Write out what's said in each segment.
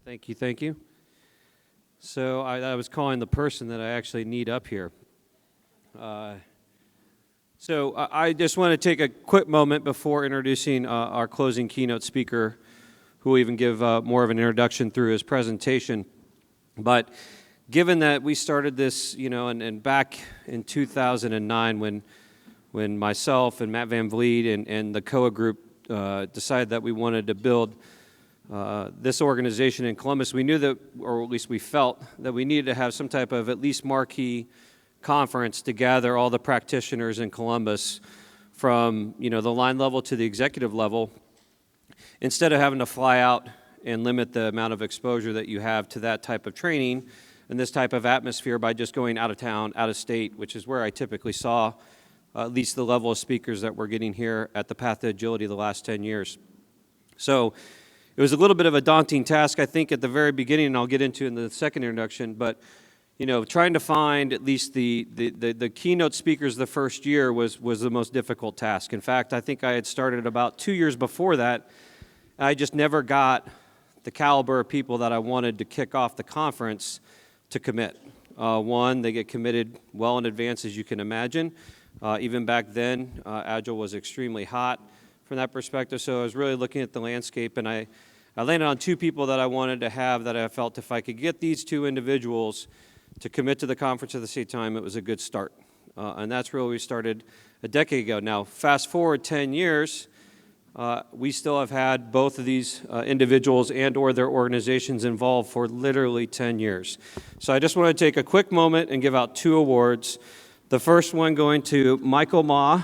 Thank you, thank you. So I was calling the person that I actually need up here. So I just want to take a quick moment before introducing our closing keynote speaker, who will even give more of an introduction through his presentation. But given that we started this, and back in 2009 when myself and Matt Van Vliet and the COHAA group decided that we wanted to build this organization in Columbus, we knew that, or at least we felt, that we needed to have some type of at least marquee conference to gather all the practitioners in Columbus from, the line level to the executive level, instead of having to fly out and limit the amount of exposure that you have to that type of training and this type of atmosphere by just going out of town, out of state, which is where I typically saw at least the level of speakers that we're getting here at the Path to Agility the last 10 years. So it was a little bit of a daunting task, I think, at the very beginning, and I'll get into in the second introduction, but trying to find at least the keynote speakers the first year was the most difficult task. In fact, I think I had started about 2 years before that. I just never got the caliber of people that I wanted to kick off the conference to commit. One, they get committed well in advance, as you can imagine. Even back then, Agile was extremely hot from that perspective, so I was really looking at the landscape, and I landed on two people that I wanted to have, that I felt if I could get these two individuals to commit to the conference at the same time, it was a good start. And that's where we started a decade ago. Now, fast forward 10 years, we still have had both of these individuals and or their organizations involved for literally 10 years. So I just want to take a quick moment and give out two awards. The first one going to Michael Mah.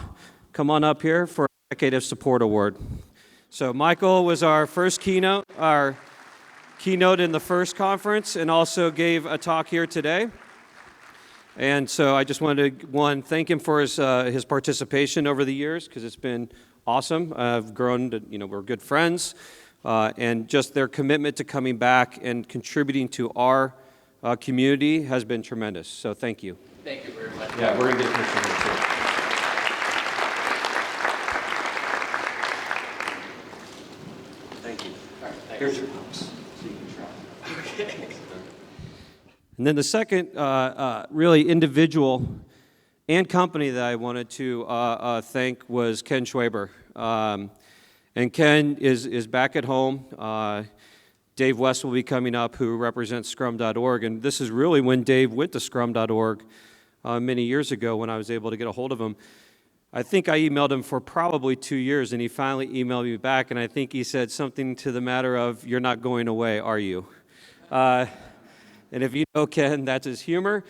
Come on up here for a Decade of Support Award. So Michael was our first keynote, our keynote in the first conference, and also gave a talk here today. And so I just wanted to, thank him for his participation over the years, because it's been awesome. I've grown to, we're good friends, and just their commitment to coming back and contributing to our community has been tremendous. So thank you. Thank you very much. Yeah, we're going to get a picture here too. Thank you. All right, thanks. Here's your books, so you can try. Okay. And then the second really individual and company that I wanted to thank was Ken Schwaber. And Ken is back at home. Dave West will be coming up, who represents Scrum.org. And this is really when Dave went to Scrum.org many years ago, when I was able to get a hold of him. I think I emailed him for probably 2 years, and he finally emailed me back, and I think he said something to the matter of, "You're not going away, are you?" And if you know Ken, that's his humor.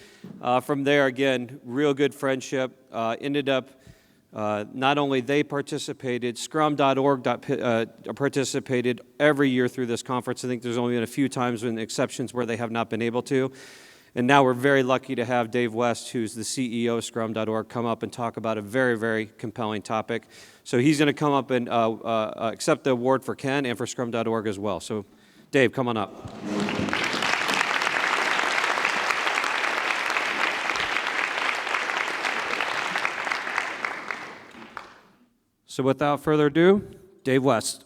From there, again, real good friendship. Ended up, not only they participated, Scrum.org participated every year through this conference. I think there's only been a few times, when exceptions, where they have not been able to. And now we're very lucky to have Dave West, who's the CEO of Scrum.org, come up and talk about a very, very compelling topic. So he's going to come up and accept the award for Ken and for Scrum.org as well. So Dave, come on up. So without further ado, Dave West.